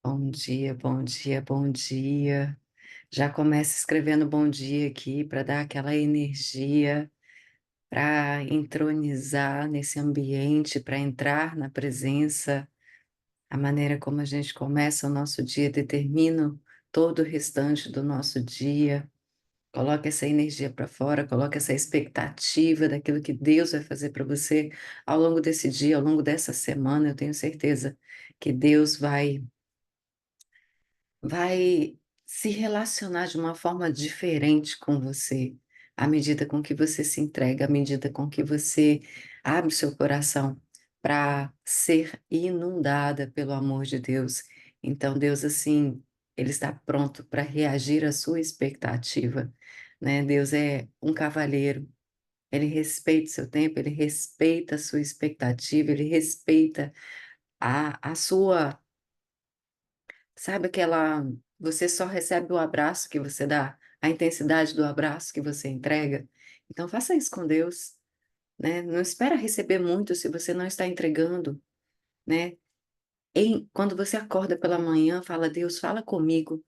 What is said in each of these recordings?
Bom dia, bom dia, bom dia. Já começa escrevendo bom dia aqui para dar aquela energia, para entronizar nesse ambiente, para entrar na presença. A maneira como a gente começa o nosso dia determina todo o restante do nosso dia. Coloca essa energia para fora, coloca essa expectativa daquilo que Deus vai fazer para você ao longo desse dia, ao longo dessa semana. Eu tenho certeza que Deus vai se relacionar de uma forma diferente com você, à medida com que você se entrega, à medida com que você abre o seu coração para ser inundada pelo amor de Deus. Então Deus, assim, ele está pronto para reagir à sua expectativa, né. Deus é um cavalheiro, ele respeita o seu tempo, ele respeita a sua expectativa, ele respeita a sua. Sabe aquela você só recebe o abraço que você dá, a intensidade do abraço que você entrega? Então faça isso com Deus, né, não espera receber muito se você não está entregando, né. Quando você acorda pela manhã, fala: "Deus, fala comigo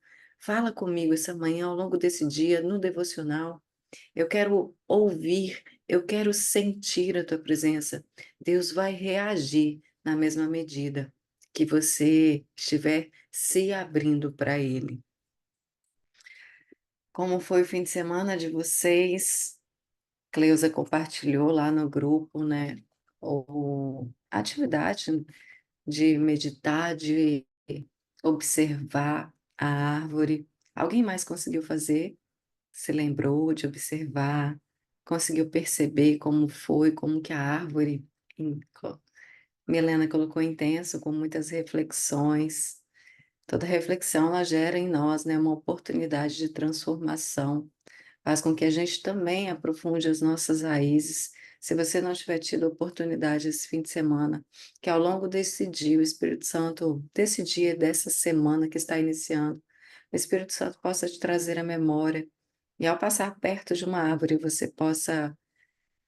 essa manhã, ao longo desse dia, no devocional. Eu quero ouvir, eu quero sentir a tua presença". Deus vai reagir na mesma medida que você estiver se abrindo para Ele. Como foi o fim de semana de vocês? Cleusa compartilhou lá no grupo, né, a atividade de meditar, de observar a árvore. Alguém mais conseguiu fazer? Se lembrou de observar? Conseguiu perceber como foi, como que a árvore em co Milena colocou intenso, com muitas reflexões. Toda reflexão ela gera em nós, né, uma oportunidade de transformação. Faz com que a gente também aprofunde as nossas raízes. Se você não tiver tido oportunidade esse fim de semana, que ao longo desse dia, o Espírito Santo, desse dia, dessa semana que está iniciando, o Espírito Santo possa te trazer a memória. E ao passar perto de uma árvore, você possa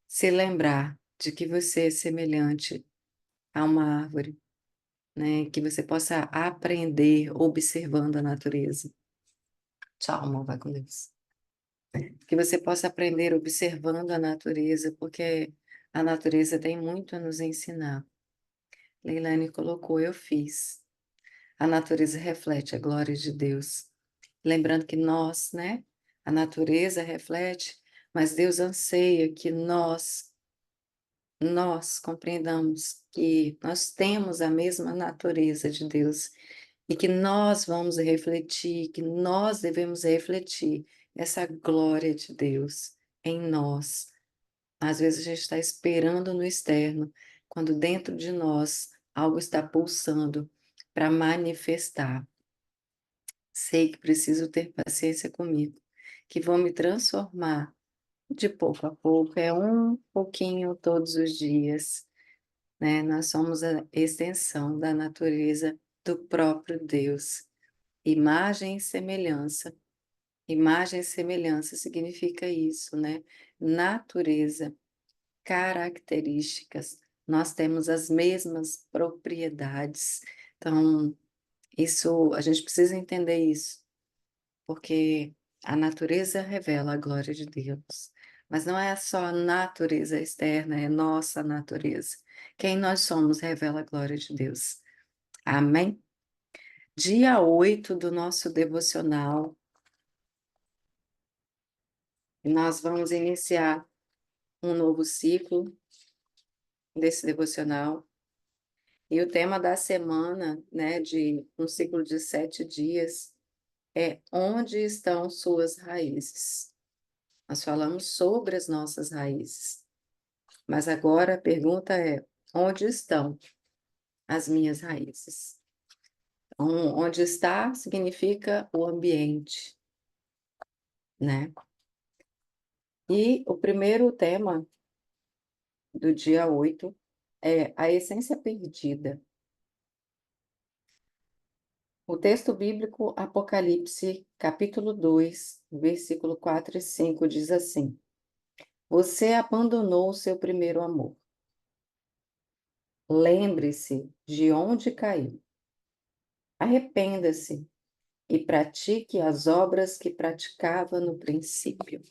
se lembrar de que você é semelhante a uma árvore, né? Que você possa aprender observando a natureza. Tchau, amor, vai com Deus. Que você possa aprender observando a natureza, porque a natureza tem muito a nos ensinar. Leilane colocou, eu fiz. A natureza reflete a glória de Deus. Lembrando que nós, né? A natureza reflete, mas Deus anseia que nós compreendamos que nós temos a mesma natureza de Deus e que nós vamos refletir, que nós devemos refletir essa glória de Deus em nós. Às vezes a gente está esperando no externo, quando dentro de nós algo está pulsando para manifestar. Sei que preciso ter paciência comigo, que vou me transformar de pouco a pouco, é um pouquinho todos os dias, né? Nós somos a extensão da natureza do próprio Deus. Imagem e semelhança. Imagem e semelhança significa isso, né? Natureza, características, nós temos as mesmas propriedades. Então, isso a gente precisa entender isso, porque a natureza revela a glória de Deus. Mas não é só a natureza externa, é nossa natureza. Quem nós somos revela a glória de Deus. Amém? Dia 8 do nosso devocional, nós vamos iniciar um novo ciclo desse devocional. E o tema da semana, né, de um ciclo de 7 dias, é onde estão suas raízes? Nós falamos sobre as nossas raízes, mas agora a pergunta é: onde estão as minhas raízes? Onde está significa o ambiente, né? E o primeiro tema do dia 8 é a essência perdida. O texto bíblico Apocalipse, capítulo 2, versículo 4 e 5 diz assim: Você abandonou o seu primeiro amor. Lembre-se de onde caiu. Arrependa-se e pratique as obras que praticava no princípio.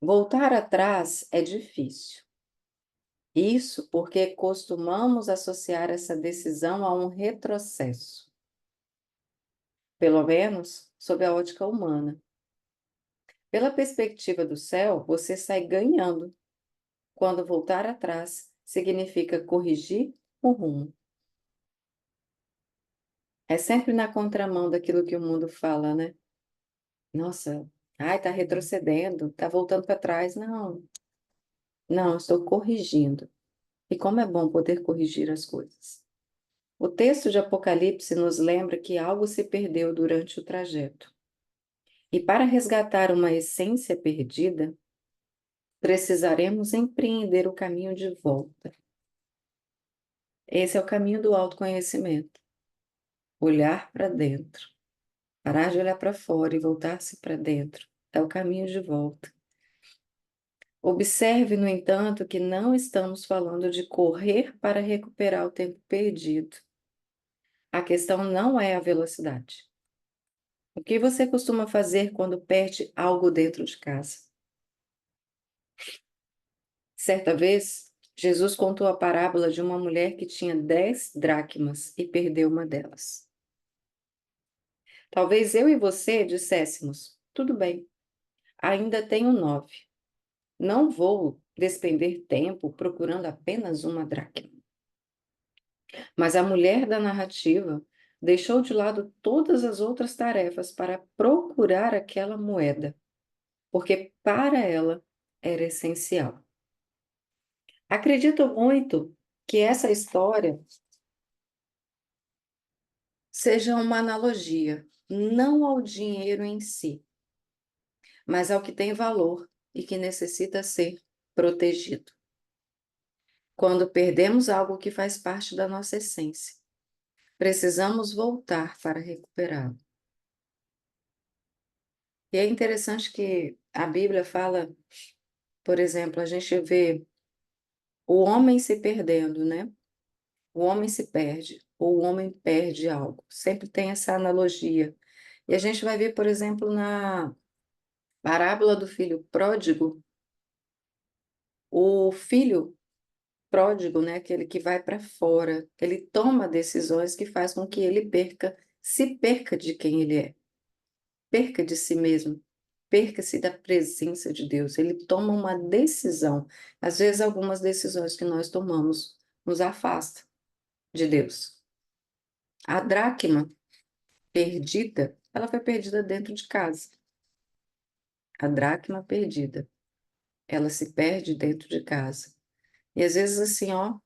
Voltar atrás é difícil. Isso porque costumamos associar essa decisão a um retrocesso, pelo menos sob a ótica humana. Pela perspectiva do céu, você sai ganhando. Quando voltar atrás, significa corrigir o rumo. É sempre na contramão daquilo que o mundo fala, né? Nossa, ai, tá retrocedendo, tá voltando para trás. Não, não, estou corrigindo. E como é bom poder corrigir as coisas. O texto de Apocalipse nos lembra que algo se perdeu durante o trajeto. E para resgatar uma essência perdida, precisaremos empreender o caminho de volta. Esse é o caminho do autoconhecimento. Olhar para dentro. Parar de olhar para fora e voltar-se para dentro. É o caminho de volta. Observe, no entanto, que não estamos falando de correr para recuperar o tempo perdido. A questão não é a velocidade. O que você costuma fazer quando perde algo dentro de casa? Certa vez, Jesus contou a parábola de uma mulher que tinha 10 dracmas e perdeu uma delas. Talvez eu e você disséssemos: tudo bem, ainda tenho 9. Não vou despender tempo procurando apenas uma dracma. Mas a mulher da narrativa deixou de lado todas as outras tarefas para procurar aquela moeda, porque para ela era essencial. Acredito muito que essa história seja uma analogia, não ao dinheiro em si, mas ao que tem valor e que necessita ser protegido. Quando perdemos algo que faz parte da nossa essência, precisamos voltar para recuperá-lo. E é interessante que a Bíblia fala, por exemplo, a gente vê o homem se perdendo, né? O homem se perde, ou o homem perde algo. Sempre tem essa analogia. E a gente vai ver, por exemplo, na parábola do filho pródigo, o filho pródigo, né, aquele que vai para fora, ele toma decisões que faz com que ele se perca de quem ele é, perca de si mesmo, perca-se da presença de Deus. Ele toma uma decisão. Às vezes, algumas decisões que nós tomamos nos afastam de Deus. A dracma perdida, ela foi perdida dentro de casa. A dracma perdida, ela se perde dentro de casa. E às vezes, assim, ó,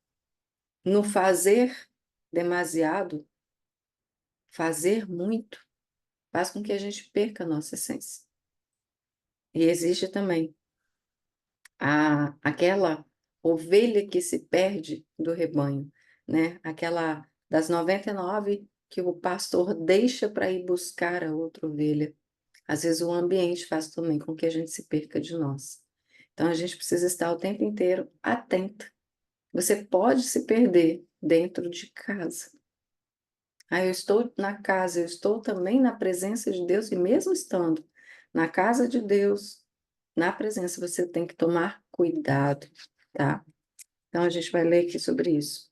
no fazer demasiado, fazer muito, faz com que a gente perca a nossa essência. E existe também aquela ovelha que se perde do rebanho, né? Aquela das 99 que o pastor deixa para ir buscar a outra ovelha. Às vezes o ambiente faz também com que a gente se perca de nós. Então a gente precisa estar o tempo inteiro atento. Você pode se perder dentro de casa. Eu estou na casa, eu estou também na presença de Deus, e mesmo estando na casa de Deus, na presença, você tem que tomar cuidado, tá? Então, a gente vai ler aqui sobre isso.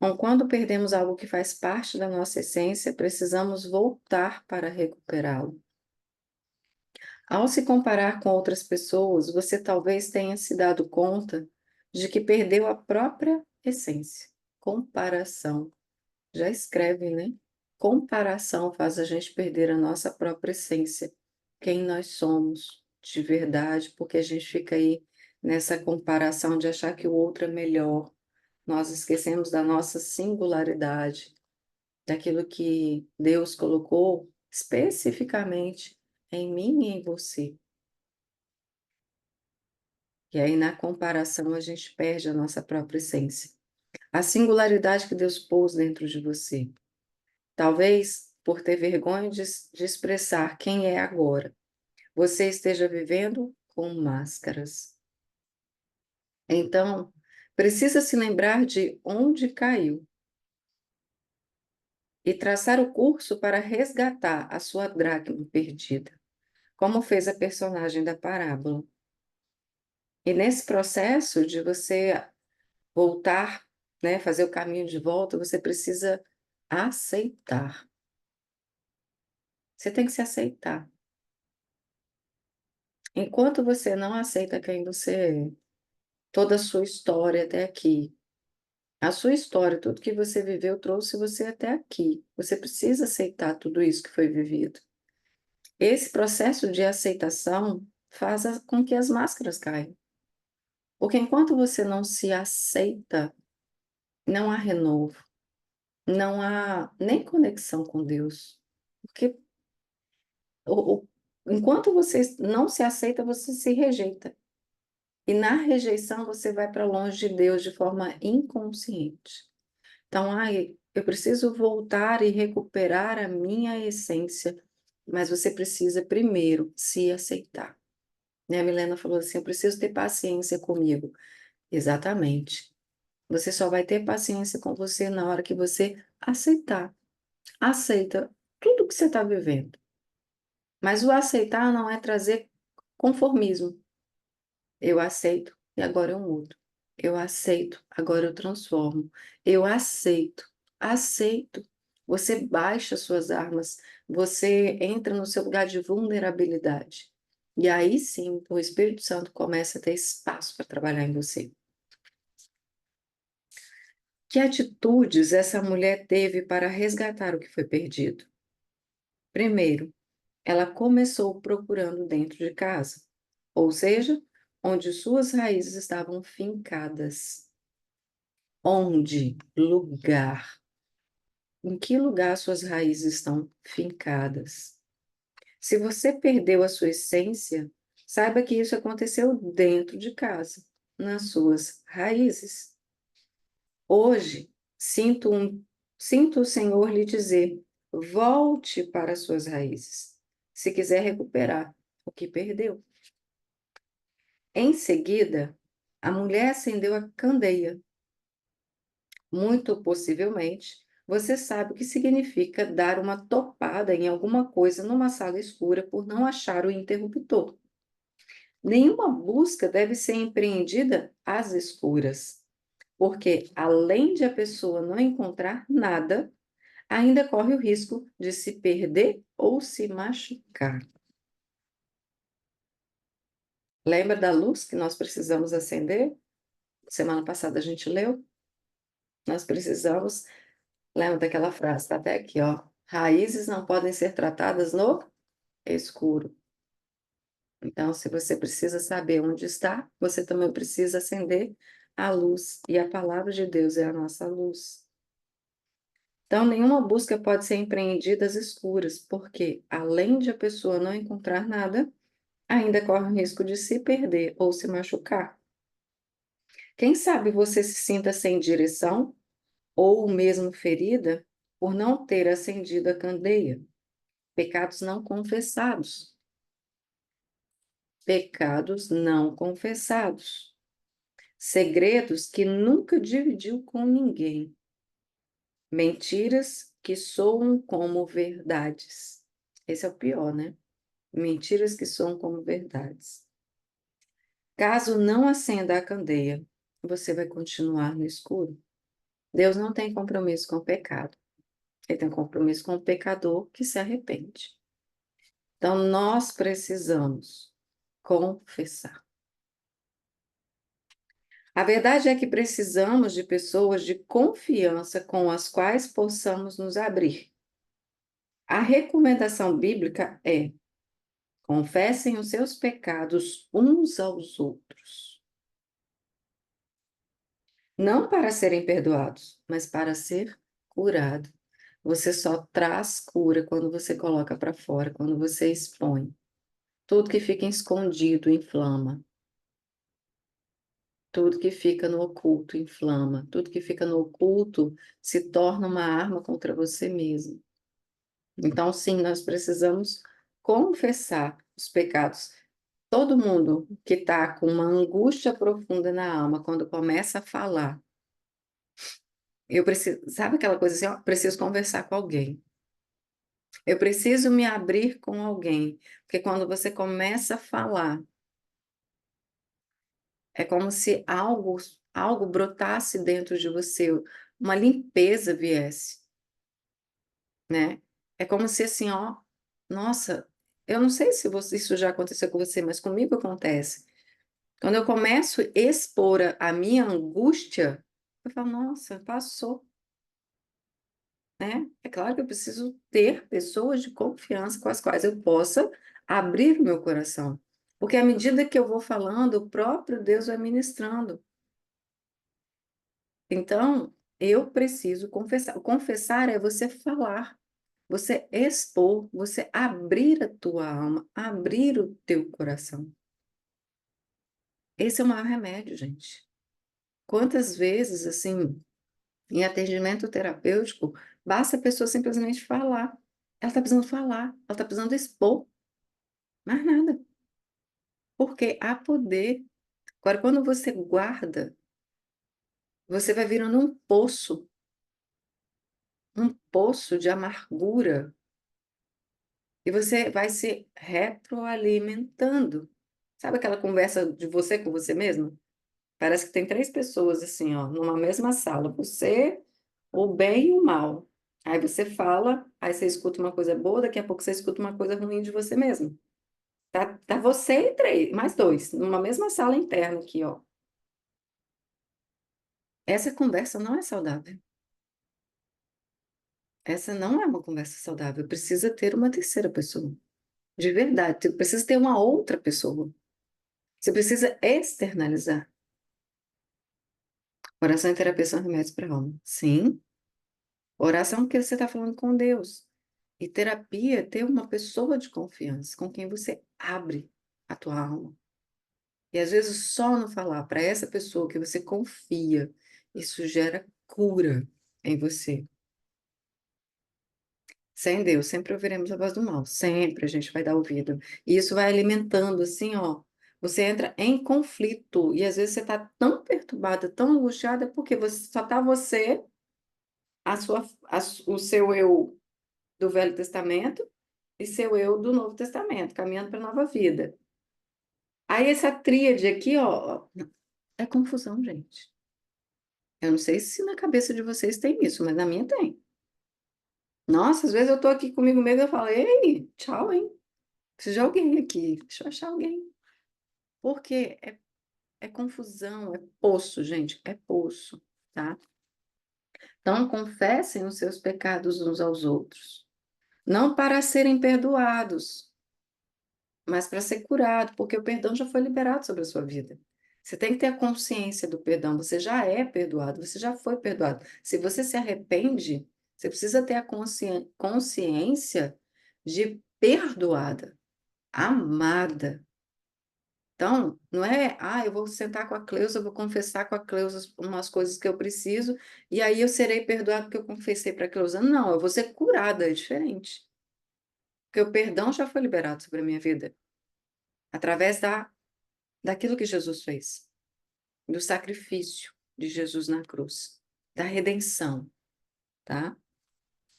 Bom, quando perdemos algo que faz parte da nossa essência, precisamos voltar para recuperá-lo. Ao se comparar com outras pessoas, você talvez tenha se dado conta de que perdeu a própria essência. Comparação. Já escreve, né? Comparação faz a gente perder a nossa própria essência, quem nós somos de verdade, porque a gente fica aí nessa comparação de achar que o outro é melhor. Nós esquecemos da nossa singularidade, daquilo que Deus colocou especificamente em mim e em você. E aí, na comparação, a gente perde a nossa própria essência. A singularidade que Deus pôs dentro de você. Talvez por ter vergonha de expressar quem é agora, você esteja vivendo com máscaras. Então, precisa se lembrar de onde caiu e traçar o curso para resgatar a sua dracma perdida, como fez a personagem da parábola. E nesse processo de você voltar, né, fazer o caminho de volta, você precisa aceitar. Você tem que se aceitar. Enquanto você não aceita quem você é, toda a sua história até aqui, a sua história, tudo que você viveu trouxe você até aqui. Você precisa aceitar tudo isso que foi vivido. Esse processo de aceitação faz com que as máscaras caiam. Porque enquanto você não se aceita, não há renovo, não há nem conexão com Deus. Porque enquanto você não se aceita, você se rejeita. E na rejeição você vai para longe de Deus de forma inconsciente. Então, ai, eu preciso voltar e recuperar a minha essência, mas você precisa primeiro se aceitar. Né? A Milena falou assim: eu preciso ter paciência comigo. Exatamente. Você só vai ter paciência com você na hora que você aceitar. Aceita tudo que você está vivendo. Mas o aceitar não é trazer conformismo. Eu aceito e agora eu mudo. Eu aceito, agora eu transformo. Eu aceito, aceito. Você baixa suas armas, você entra no seu lugar de vulnerabilidade. E aí sim, o Espírito Santo começa a ter espaço para trabalhar em você. Que atitudes essa mulher teve para resgatar o que foi perdido? Primeiro, ela começou procurando dentro de casa, ou seja, onde suas raízes estavam fincadas. Onde? Lugar. Em que lugar suas raízes estão fincadas? Se você perdeu a sua essência, saiba que isso aconteceu dentro de casa, nas suas raízes. Hoje, sinto o Senhor lhe dizer: volte para as suas raízes, se quiser recuperar o que perdeu. Em seguida, a mulher acendeu a candeia. Muito possivelmente, você sabe o que significa dar uma topada em alguma coisa numa sala escura por não achar o interruptor. Nenhuma busca deve ser empreendida às escuras, porque além de a pessoa não encontrar nada, ainda corre o risco de se perder ou se machucar. Lembra da luz que nós precisamos acender? Semana passada a gente leu. Nós precisamos, lembra daquela frase, está até aqui, ó. Raízes não podem ser tratadas no escuro. Então, se você precisa saber onde está, você também precisa acender a luz. E a palavra de Deus é a nossa luz. Então, nenhuma busca pode ser empreendida às escuras, porque, além de a pessoa não encontrar nada, ainda corre o risco de se perder ou se machucar. Quem sabe você se sinta sem direção ou mesmo ferida por não ter acendido a candeia. Pecados não confessados. Pecados não confessados. Segredos que nunca dividiu com ninguém. Mentiras que soam como verdades. Esse é o pior, né? Mentiras que soam como verdades. Caso não acenda a candeia, você vai continuar no escuro. Deus não tem compromisso com o pecado. Ele tem compromisso com o pecador que se arrepende. Então, nós precisamos confessar. A verdade é que precisamos de pessoas de confiança com as quais possamos nos abrir. A recomendação bíblica é: confessem os seus pecados uns aos outros. Não para serem perdoados, mas para ser curado. Você só traz cura quando você coloca para fora, quando você expõe. Tudo que fica escondido inflama. Tudo que fica no oculto inflama. Tudo que fica no oculto se torna uma arma contra você mesmo. Então, sim, nós precisamos confessar os pecados. Todo mundo que está com uma angústia profunda na alma, quando começa a falar, Eu preciso, sabe aquela coisa assim, ó, preciso conversar com alguém. Eu preciso me abrir com alguém, porque quando você começa a falar, é como se algo brotasse dentro de você, uma limpeza viesse, né. É como se assim, ó, nossa, eu não sei se isso já aconteceu com você, mas comigo acontece. Quando eu começo a expor a minha angústia, eu falo: "Nossa, passou", né. É claro que eu preciso ter pessoas de confiança com as quais eu possa abrir o meu coração, porque à medida que eu vou falando, o próprio Deus vai ministrando. Então, eu preciso confessar. O confessar é você falar, você expor, você abrir a tua alma, abrir o teu coração. Esse é o maior remédio, gente. Quantas vezes, assim, em atendimento terapêutico, basta a pessoa simplesmente falar. Ela está precisando falar, ela está precisando expor, mais nada. Porque há poder. Agora, quando você guarda, você vai virando um poço de amargura, e você vai se retroalimentando. Sabe aquela conversa de você com você mesmo? Parece que tem 3 pessoas, assim, ó, numa mesma sala, você, o bem e o mal. Aí você fala, aí você escuta uma coisa boa, daqui a pouco você escuta uma coisa ruim de você mesmo. Tá você e 3, mais 2, numa mesma sala interna aqui, ó. Essa conversa não é saudável. Essa não é uma conversa saudável, precisa ter uma terceira pessoa. De verdade, precisa ter uma outra pessoa. Você precisa externalizar. Oração e terapia são remédios para a alma. Sim, oração porque você está falando com Deus. E terapia é ter uma pessoa de confiança com quem você abre a tua alma. E às vezes só no falar para essa pessoa que você confia, isso gera cura em você. Sem Deus, sempre ouviremos a voz do mal, sempre a gente vai dar ouvido. E isso vai alimentando assim, ó. Você entra em conflito e às vezes você está tão perturbada, tão angustiada, porque só está você, o seu eu do Velho Testamento e seu eu do Novo Testamento, caminhando para a nova vida. Aí essa tríade aqui, ó, é confusão, gente. Eu não sei se na cabeça de vocês tem isso, mas na minha tem. Nossa, às vezes eu tô aqui comigo mesmo e eu falo: "Ei, tchau, hein, preciso de alguém aqui, deixa eu achar alguém". Porque é confusão, é poço, gente, é poço, tá. Então confessem os seus pecados uns aos outros, não para serem perdoados, mas para ser curado, porque o perdão já foi liberado sobre a sua vida. Você tem que ter a consciência do perdão, você já é perdoado, você já foi perdoado. Se você se arrepende, você precisa ter a consciência de perdoada, amada. Então, não é: "Ah, eu vou sentar com a Cleusa, eu vou confessar com a Cleusa umas coisas que eu preciso, e aí eu serei perdoado porque eu confessei para a Cleusa". Não, eu vou ser curada, é diferente. Porque o perdão já foi liberado sobre a minha vida, através daquilo que Jesus fez, do sacrifício de Jesus na cruz, da redenção, tá.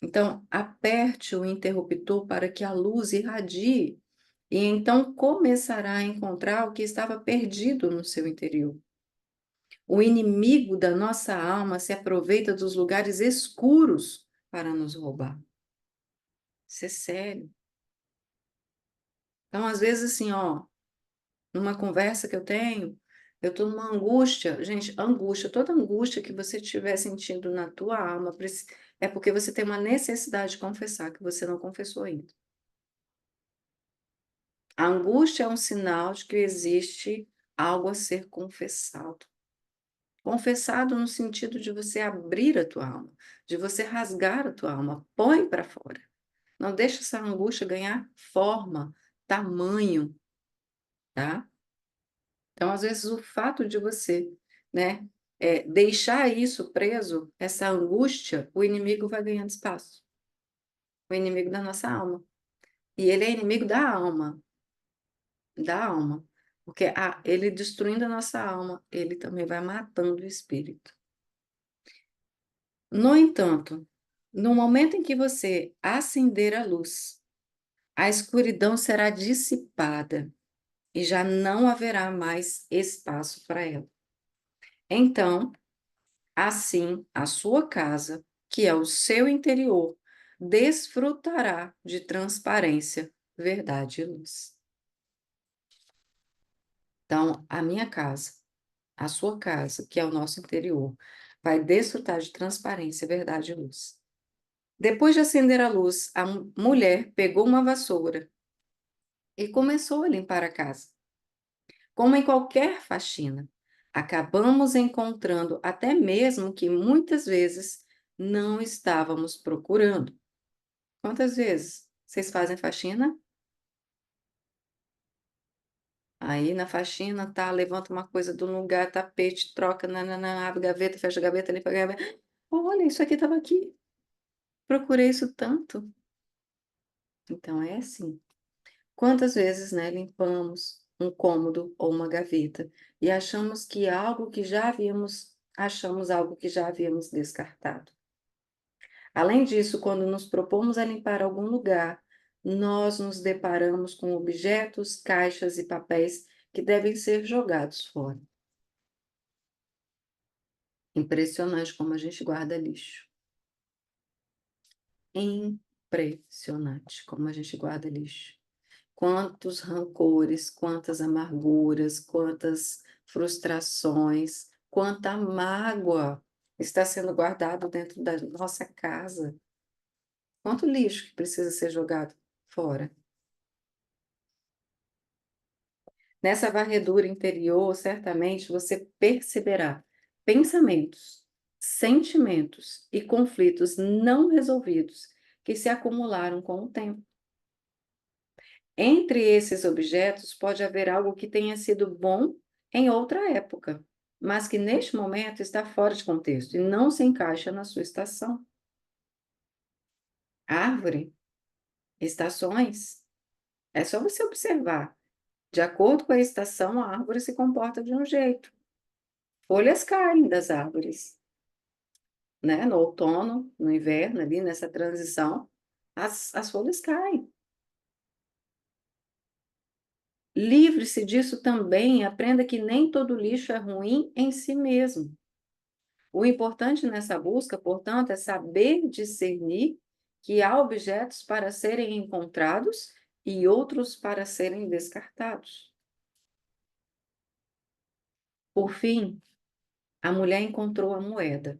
Então, aperte o interruptor para que a luz irradie, e então começará a encontrar o que estava perdido no seu interior. O inimigo da nossa alma se aproveita dos lugares escuros para nos roubar. Isso é sério. Então, às vezes, assim, ó, numa conversa que eu tenho, eu estou numa angústia, gente, angústia, toda angústia que você estiver sentindo na tua alma, é porque você tem uma necessidade de confessar que você não confessou ainda. A angústia é um sinal de que existe algo a ser confessado. Confessado no sentido de você abrir a tua alma, de você rasgar a tua alma, põe para fora. Não deixa essa angústia ganhar forma, tamanho, tá? Então, às vezes, o fato de você, né, deixar isso preso, essa angústia, o inimigo vai ganhando espaço, o inimigo da nossa alma. E ele é inimigo da alma, porque ele destruindo a nossa alma, ele também vai matando o espírito. No entanto, no momento em que você acender a luz, a escuridão será dissipada e já não haverá mais espaço para ela. Então, assim, a sua casa, que é o seu interior, desfrutará de transparência, verdade e luz. Então, a minha casa, a sua casa, que é o nosso interior, vai desfrutar de transparência, verdade e luz. Depois de acender a luz, a mulher pegou uma vassoura e começou a limpar a casa. Como em qualquer faxina, acabamos encontrando até mesmo que muitas vezes não estávamos procurando. Quantas vezes vocês fazem faxina? Aí na faxina, tá, levanta uma coisa do lugar, tapete, troca, nananã, abre gaveta, fecha a gaveta, limpa a gaveta. Olha, isso aqui estava aqui. Procurei isso tanto. Então é assim. Quantas vezes, né, limpamos um cômodo ou uma gaveta e achamos algo que já havíamos descartado. Além disso, quando nos propomos a limpar algum lugar, nós nos deparamos com objetos, caixas e papéis que devem ser jogados fora. Impressionante como a gente guarda lixo. Impressionante como a gente guarda lixo. Quantos rancores, quantas amarguras, quantas frustrações, quanta mágoa está sendo guardado dentro da nossa casa. Quanto lixo que precisa ser jogado fora. Nessa varredura interior, certamente você perceberá pensamentos, sentimentos e conflitos não resolvidos que se acumularam com o tempo. Entre esses objetos pode haver algo que tenha sido bom em outra época, mas que neste momento está fora de contexto e não se encaixa na sua estação. Árvore, estações, é só você observar. De acordo com a estação, a árvore se comporta de um jeito. Folhas caem das árvores, né? No outono, no inverno, ali nessa transição, as folhas caem. Livre-se disso também, aprenda que nem todo lixo é ruim em si mesmo. O importante nessa busca, portanto, é saber discernir que há objetos para serem encontrados e outros para serem descartados. Por fim, a mulher encontrou a moeda.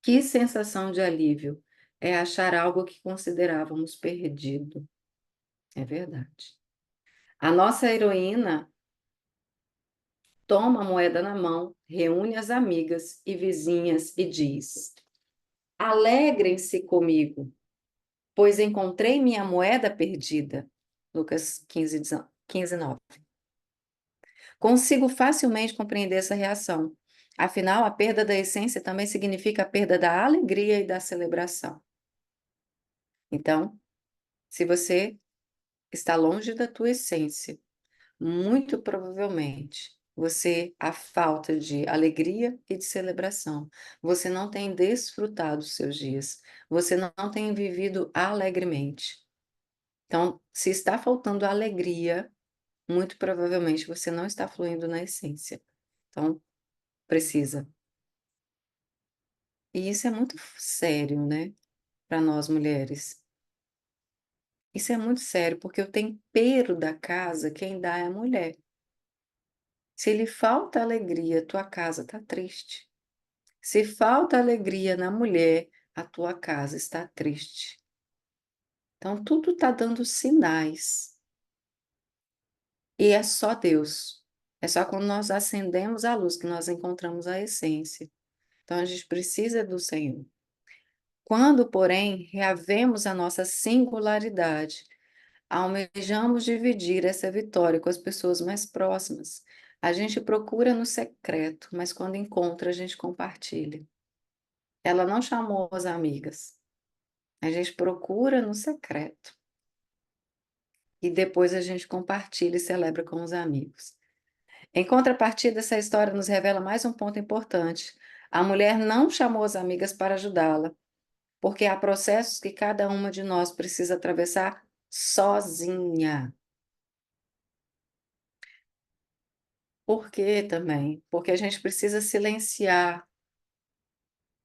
Que sensação de alívio é achar algo que considerávamos perdido. É verdade. A nossa heroína toma a moeda na mão, reúne as amigas e vizinhas e diz: Alegrem-se comigo, pois encontrei minha moeda perdida. Lucas 15, 9. Consigo facilmente compreender essa reação. Afinal, a perda da essência também significa a perda da alegria e da celebração. Então, se você está longe da tua essência, muito provavelmente a falta de alegria e de celebração. Você não tem desfrutado os seus dias, você não tem vivido alegremente. Então, se está faltando alegria, muito provavelmente você não está fluindo na essência. Então, precisa. E isso é muito sério, né, para nós mulheres. Isso é muito sério, porque o tempero da casa, quem dá é a mulher. Se lhe falta alegria, tua casa está triste. Se falta alegria na mulher, a tua casa está triste. Então, tudo está dando sinais. E é só Deus. É só quando nós acendemos a luz que nós encontramos a essência. Então, a gente precisa do Senhor. Quando, porém, reavemos a nossa singularidade, almejamos dividir essa vitória com as pessoas mais próximas. A gente procura no secreto, mas quando encontra, a gente compartilha. Ela não chamou as amigas. A gente procura no secreto. E depois a gente compartilha e celebra com os amigos. Em contrapartida, essa história nos revela mais um ponto importante. A mulher não chamou as amigas para ajudá-la, porque há processos que cada uma de nós precisa atravessar sozinha. Por quê também? Porque a gente precisa silenciar,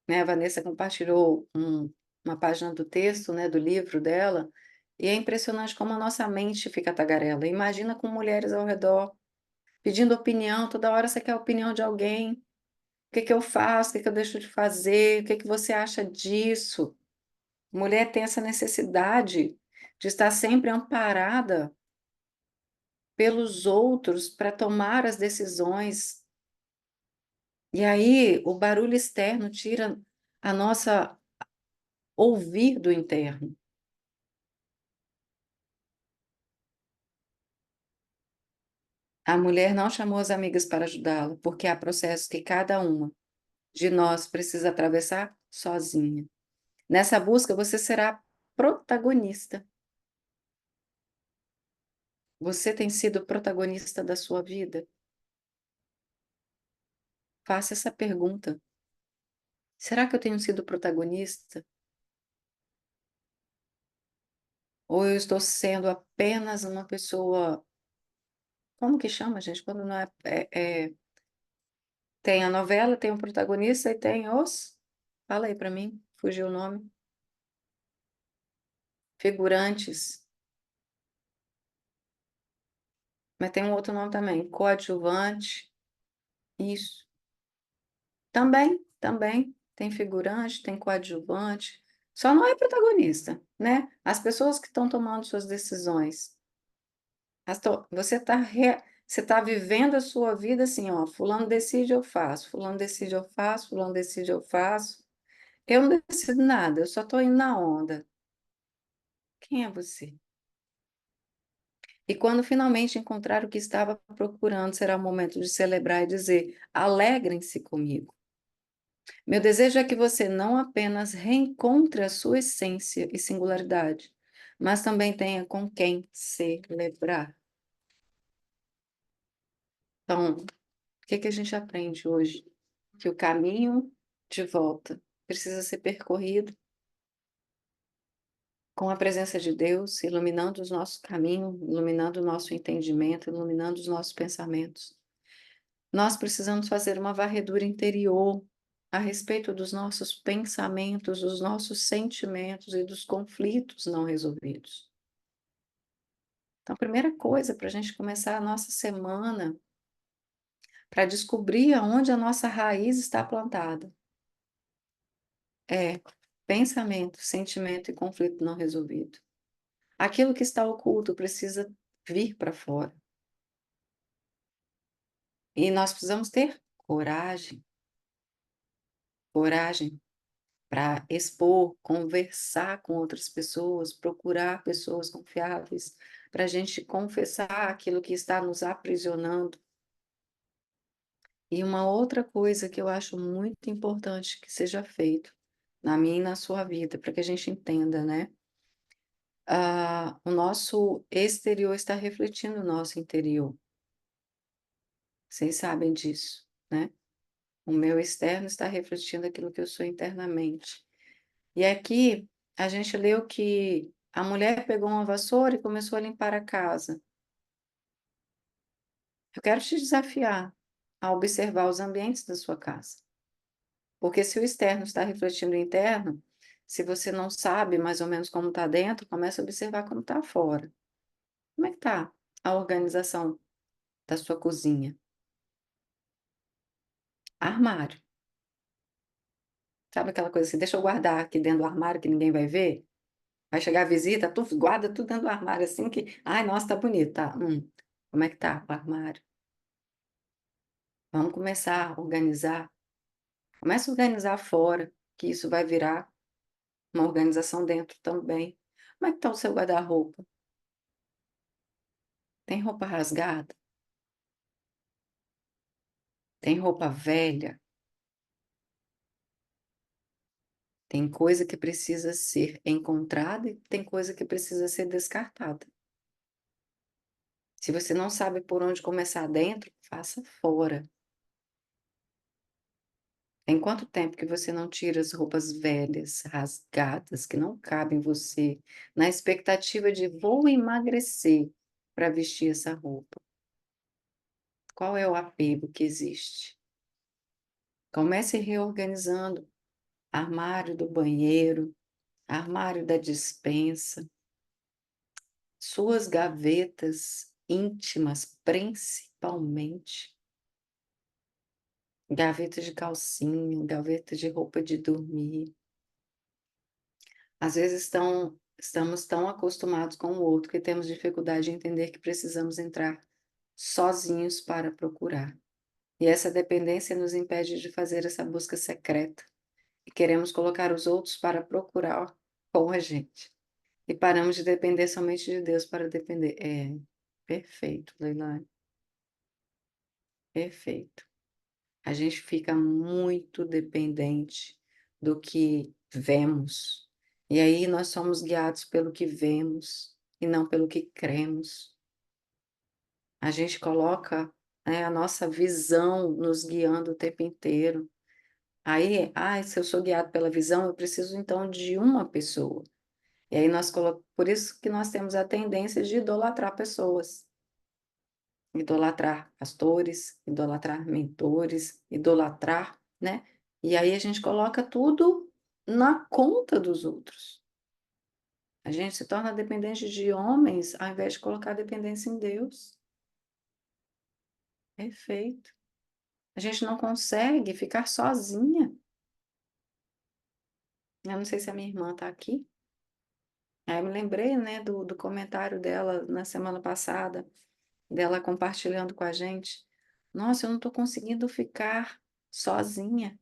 né, a Vanessa compartilhou uma página do texto, né, do livro dela, e é impressionante como a nossa mente fica tagarela. Imagina com mulheres ao redor, pedindo opinião, toda hora você quer a opinião de alguém. O que que eu faço? O que que eu deixo de fazer? O que que você acha disso? Mulher tem essa necessidade de estar sempre amparada pelos outros para tomar as decisões. E aí o barulho externo tira a nossa ouvir do interno. A mulher não chamou as amigas para ajudá-la, porque há processos que cada uma de nós precisa atravessar sozinha. Nessa busca, você será protagonista. Você tem sido protagonista da sua vida? Faça essa pergunta. Será que eu tenho sido protagonista? Ou eu estou sendo apenas uma pessoa, como que chama, gente? Quando não tem a novela, tem o protagonista e tem os, fala aí para mim, fugiu o nome, figurantes, mas tem um outro nome também, coadjuvante, isso. Também, tem figurante, tem coadjuvante, só não é protagonista, né? As pessoas que estão tomando suas decisões. Você está vivendo a sua vida assim, ó, fulano decide, eu faço, fulano decide, eu faço, fulano decide, eu faço. Eu não decido nada, eu só estou indo na onda. Quem é você? E quando finalmente encontrar o que estava procurando, será o momento de celebrar e dizer: alegrem-se comigo. Meu desejo é que você não apenas reencontre a sua essência e singularidade, mas também tenha com quem celebrar. Então, o que que a gente aprende hoje? Que o caminho de volta precisa ser percorrido com a presença de Deus, iluminando os nossos caminhos, iluminando o nosso entendimento, iluminando os nossos pensamentos. Nós precisamos fazer uma varredura interior a respeito dos nossos pensamentos, dos nossos sentimentos e dos conflitos não resolvidos. Então, a primeira coisa para a gente começar a nossa semana, para descobrir aonde a nossa raiz está plantada, é pensamento, sentimento e conflito não resolvido. Aquilo que está oculto precisa vir para fora. E nós precisamos ter coragem, coragem para expor, conversar com outras pessoas, procurar pessoas confiáveis, para a gente confessar aquilo que está nos aprisionando. E uma outra coisa que eu acho muito importante que seja feito na minha e na sua vida, para que a gente entenda, né? O nosso exterior está refletindo o nosso interior. Vocês sabem disso, né? O meu externo está refletindo aquilo que eu sou internamente. E aqui a gente leu que a mulher pegou uma vassoura e começou a limpar a casa. Eu quero te desafiar a observar os ambientes da sua casa. Porque se o externo está refletindo o interno, se você não sabe mais ou menos como está dentro, comece a observar como está fora. Como é que está a organização da sua cozinha? Armário. Sabe aquela coisa assim, deixa eu guardar aqui dentro do armário que ninguém vai ver? Vai chegar a visita, tu guarda tudo dentro do armário assim que, ai, nossa, tá bonito, tá? Como é que tá o armário? Vamos começar a organizar. Começa a organizar fora, que isso vai virar uma organização dentro também. Como é que tá o seu guarda-roupa? Tem roupa rasgada? Tem roupa velha? Tem coisa que precisa ser encontrada e tem coisa que precisa ser descartada. Se você não sabe por onde começar dentro, faça fora. Em quanto tempo que você não tira as roupas velhas, rasgadas, que não cabem em você, na expectativa de vou emagrecer para vestir essa roupa? Qual é o apego que existe? Comece reorganizando armário do banheiro, armário da despensa, suas gavetas íntimas, principalmente, gaveta de calcinha, gaveta de roupa de dormir. Às vezes estamos tão acostumados com o outro que temos dificuldade de entender que precisamos entrar sozinhos para procurar. E essa dependência nos impede de fazer essa busca secreta. E queremos colocar os outros para procurar com a gente. E paramos de depender somente de Deus para depender. É, perfeito, Leilani, perfeito. A gente fica muito dependente do que vemos. E aí nós somos guiados pelo que vemos e não pelo que cremos. A gente coloca, né, a nossa visão nos guiando o tempo inteiro. Aí, se eu sou guiado pela visão, eu preciso então de uma pessoa. E aí por isso que nós temos a tendência de idolatrar pessoas, idolatrar pastores, idolatrar mentores, idolatrar, né? E aí a gente coloca tudo na conta dos outros. A gente se torna dependente de homens ao invés de colocar dependência em Deus. Perfeito. A gente não consegue ficar sozinha. Eu não sei se a minha irmã está aqui. Aí eu me lembrei, né, do comentário dela na semana passada, dela compartilhando com a gente. Nossa, eu não estou conseguindo ficar sozinha.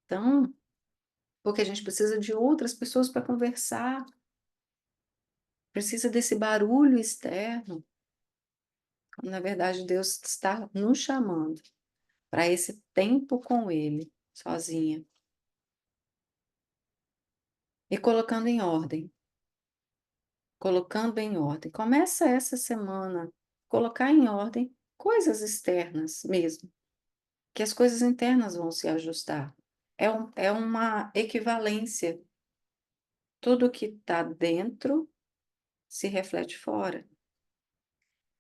Então, porque a gente precisa de outras pessoas para conversar, precisa desse barulho externo. Na verdade, Deus está nos chamando para esse tempo com Ele, sozinha, e colocando em ordem, colocando em ordem. Começa essa semana, colocar em ordem coisas externas mesmo, que as coisas internas vão se ajustar. É uma equivalência. Tudo que está dentro se reflete fora.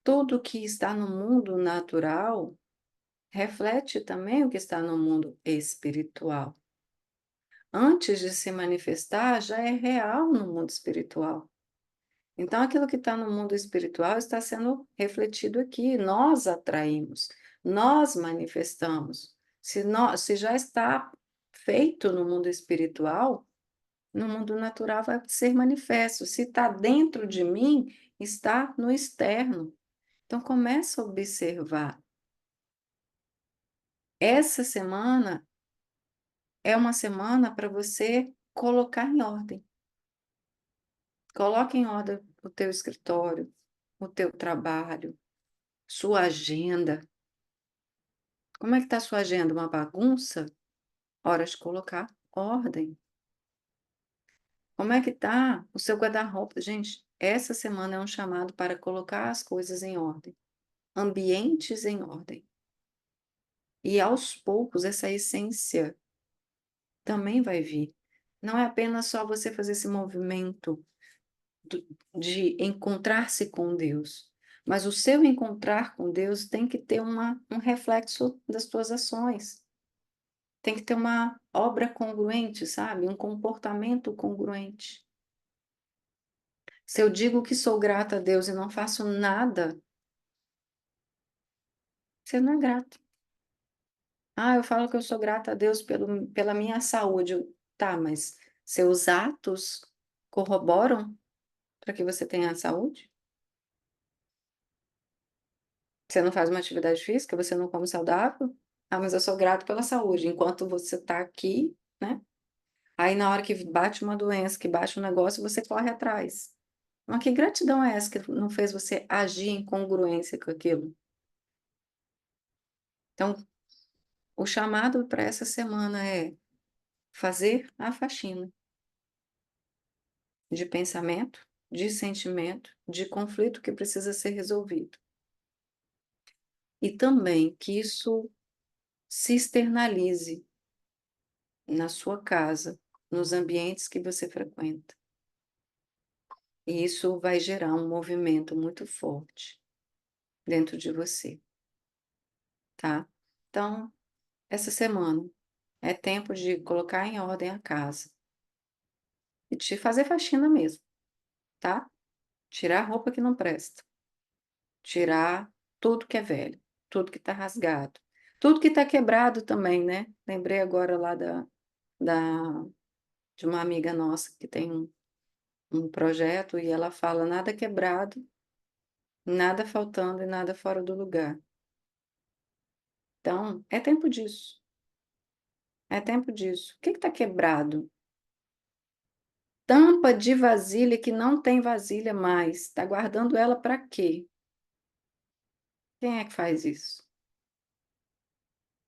Tudo que está no mundo natural reflete também o que está no mundo espiritual. Antes de se manifestar, já é real no mundo espiritual. Então, aquilo que está no mundo espiritual está sendo refletido aqui. Nós atraímos, nós manifestamos. Se já está feito no mundo espiritual, no mundo natural vai ser manifesto. Se está dentro de mim, está no externo. Então, começa a observar. Essa semana é uma semana para você colocar em ordem. Coloque em ordem o teu escritório, o teu trabalho, sua agenda. Como é que está a sua agenda? Uma bagunça? Hora de colocar ordem. Como é que está o seu guarda-roupa? Gente, essa semana é um chamado para colocar as coisas em ordem, ambientes em ordem. E aos poucos essa essência também vai vir. Não é apenas só você fazer esse movimento de encontrar-se com Deus, mas o seu encontrar com Deus tem que ter um reflexo das tuas ações. Tem que ter uma obra congruente, sabe? Um comportamento congruente. Se eu digo que sou grata a Deus e não faço nada, você não é grato. Eu falo que eu sou grata a Deus pela minha saúde. Tá, mas seus atos corroboram para que você tenha saúde? Você não faz uma atividade física, você não come saudável? Mas eu sou grato pela saúde, enquanto você está aqui, né? Aí na hora que bate uma doença, que bate um negócio, você corre atrás. Mas que gratidão é essa que não fez você agir em congruência com aquilo? Então, o chamado para essa semana é fazer a faxina de pensamento, de sentimento, de conflito que precisa ser resolvido. E também que isso se externalize na sua casa, nos ambientes que você frequenta. E isso vai gerar um movimento muito forte dentro de você, tá? Então, essa semana é tempo de colocar em ordem a casa e de fazer faxina mesmo, tá? Tirar a roupa que não presta, tirar tudo que é velho, tudo que tá rasgado, tudo que tá quebrado também, né? Lembrei agora lá da de uma amiga nossa que tem um projeto e ela fala: "Nada quebrado, nada faltando e nada fora do lugar". Então, é tempo disso, é tempo disso. O que está quebrado? Tampa de vasilha que não tem vasilha mais, está guardando ela para quê? Quem é que faz isso?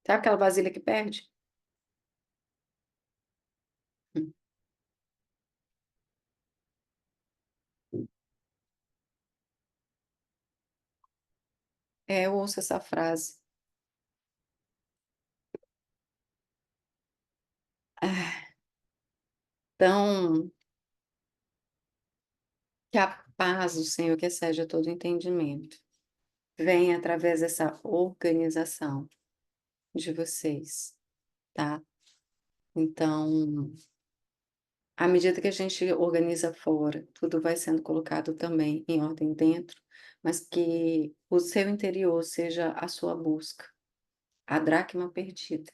Sabe aquela vasilha que perde? Hum. É, eu ouço essa frase. Ah, então, que a paz do Senhor, que excede todo entendimento, venha através dessa organização de vocês, tá? Então, à medida que a gente organiza fora, tudo vai sendo colocado também em ordem dentro, mas que o seu interior seja a sua busca, a dracma perdida,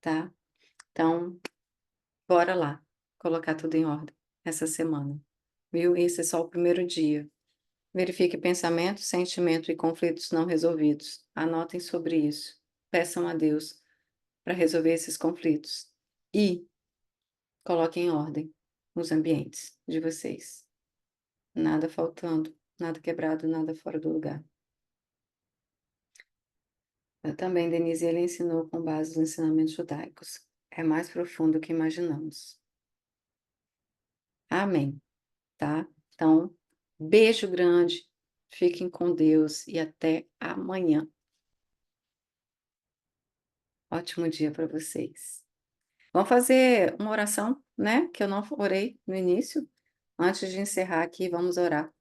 tá? Então, bora lá, colocar tudo em ordem essa semana, viu? Esse é só o primeiro dia. Verifique pensamentos, sentimentos e conflitos não resolvidos. Anotem sobre isso. Peçam a Deus para resolver esses conflitos. E coloquem em ordem os ambientes de vocês. Nada faltando, nada quebrado, nada fora do lugar. Eu também, Denise, ele ensinou com base nos ensinamentos judaicos. É mais profundo do que imaginamos. Amém, tá? Então, beijo grande, fiquem com Deus e até amanhã. Ótimo dia para vocês. Vamos fazer uma oração, né? Que eu não orei no início. Antes de encerrar aqui, vamos orar.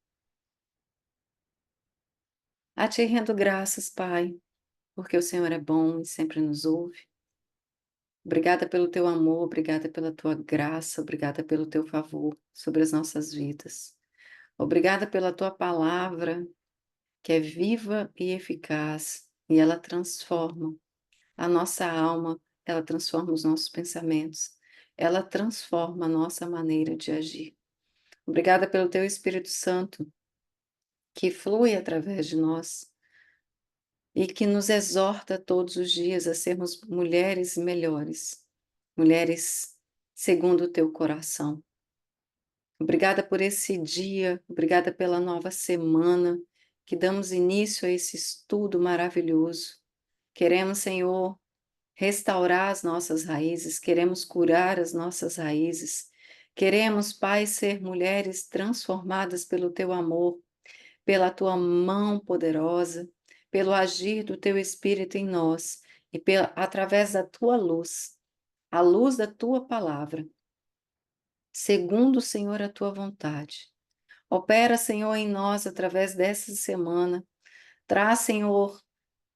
A Ti rendo graças, Pai, porque o Senhor é bom e sempre nos ouve. Obrigada pelo teu amor, obrigada pela tua graça, obrigada pelo teu favor sobre as nossas vidas. Obrigada pela tua palavra, que é viva e eficaz, e ela transforma a nossa alma, ela transforma os nossos pensamentos, ela transforma a nossa maneira de agir. Obrigada pelo teu Espírito Santo, que flui através de nós e que nos exorta todos os dias a sermos mulheres melhores, mulheres segundo o teu coração. Obrigada por esse dia, obrigada pela nova semana, que damos início a esse estudo maravilhoso. Queremos, Senhor, restaurar as nossas raízes, queremos curar as nossas raízes. Queremos, Pai, ser mulheres transformadas pelo teu amor, pela tua mão poderosa, pelo agir do teu Espírito em nós e através da tua luz, a luz da tua palavra, segundo, Senhor, a tua vontade. Opera, Senhor, em nós através dessa semana. Traz, Senhor,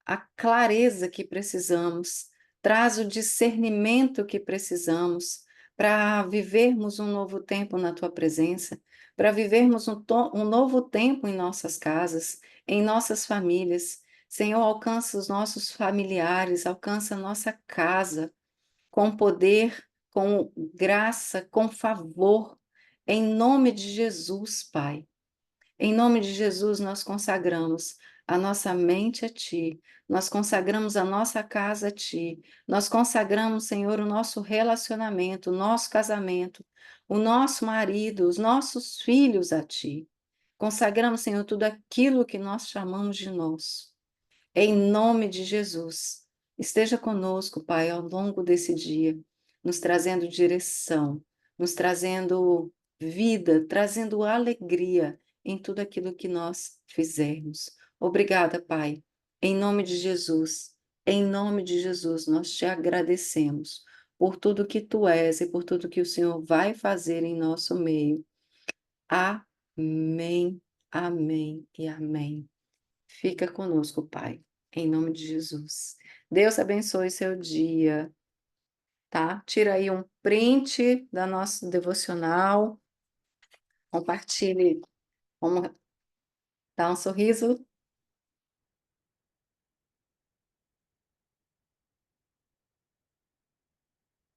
a clareza que precisamos, traz o discernimento que precisamos para vivermos um novo tempo na tua presença, para vivermos um novo tempo em nossas casas, em nossas famílias. Senhor, alcança os nossos familiares, alcança a nossa casa com poder, com graça, com favor, em nome de Jesus, Pai. Em nome de Jesus, nós consagramos a nossa mente a Ti, nós consagramos a nossa casa a Ti, nós consagramos, Senhor, o nosso relacionamento, o nosso casamento, o nosso marido, os nossos filhos a Ti. Consagramos, Senhor, tudo aquilo que nós chamamos de nosso. Em nome de Jesus, esteja conosco, Pai, ao longo desse dia, nos trazendo direção, nos trazendo vida, trazendo alegria em tudo aquilo que nós fizermos. Obrigada, Pai, em nome de Jesus. Em nome de Jesus, nós te agradecemos por tudo que tu és e por tudo que o Senhor vai fazer em nosso meio. Amém, amém e amém. Fica conosco, Pai, em nome de Jesus. Deus abençoe seu dia, tá? Tira aí um print da nosso devocional, compartilhe, vamos dar um sorriso.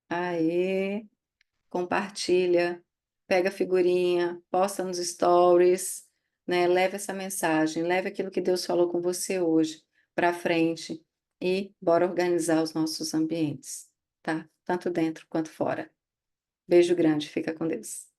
Aê, compartilha, pega a figurinha, posta nos stories, né? Leva essa mensagem, leve aquilo que Deus falou com você hoje para frente e bora organizar os nossos ambientes, tá? Tanto dentro quanto fora. Beijo grande, fica com Deus.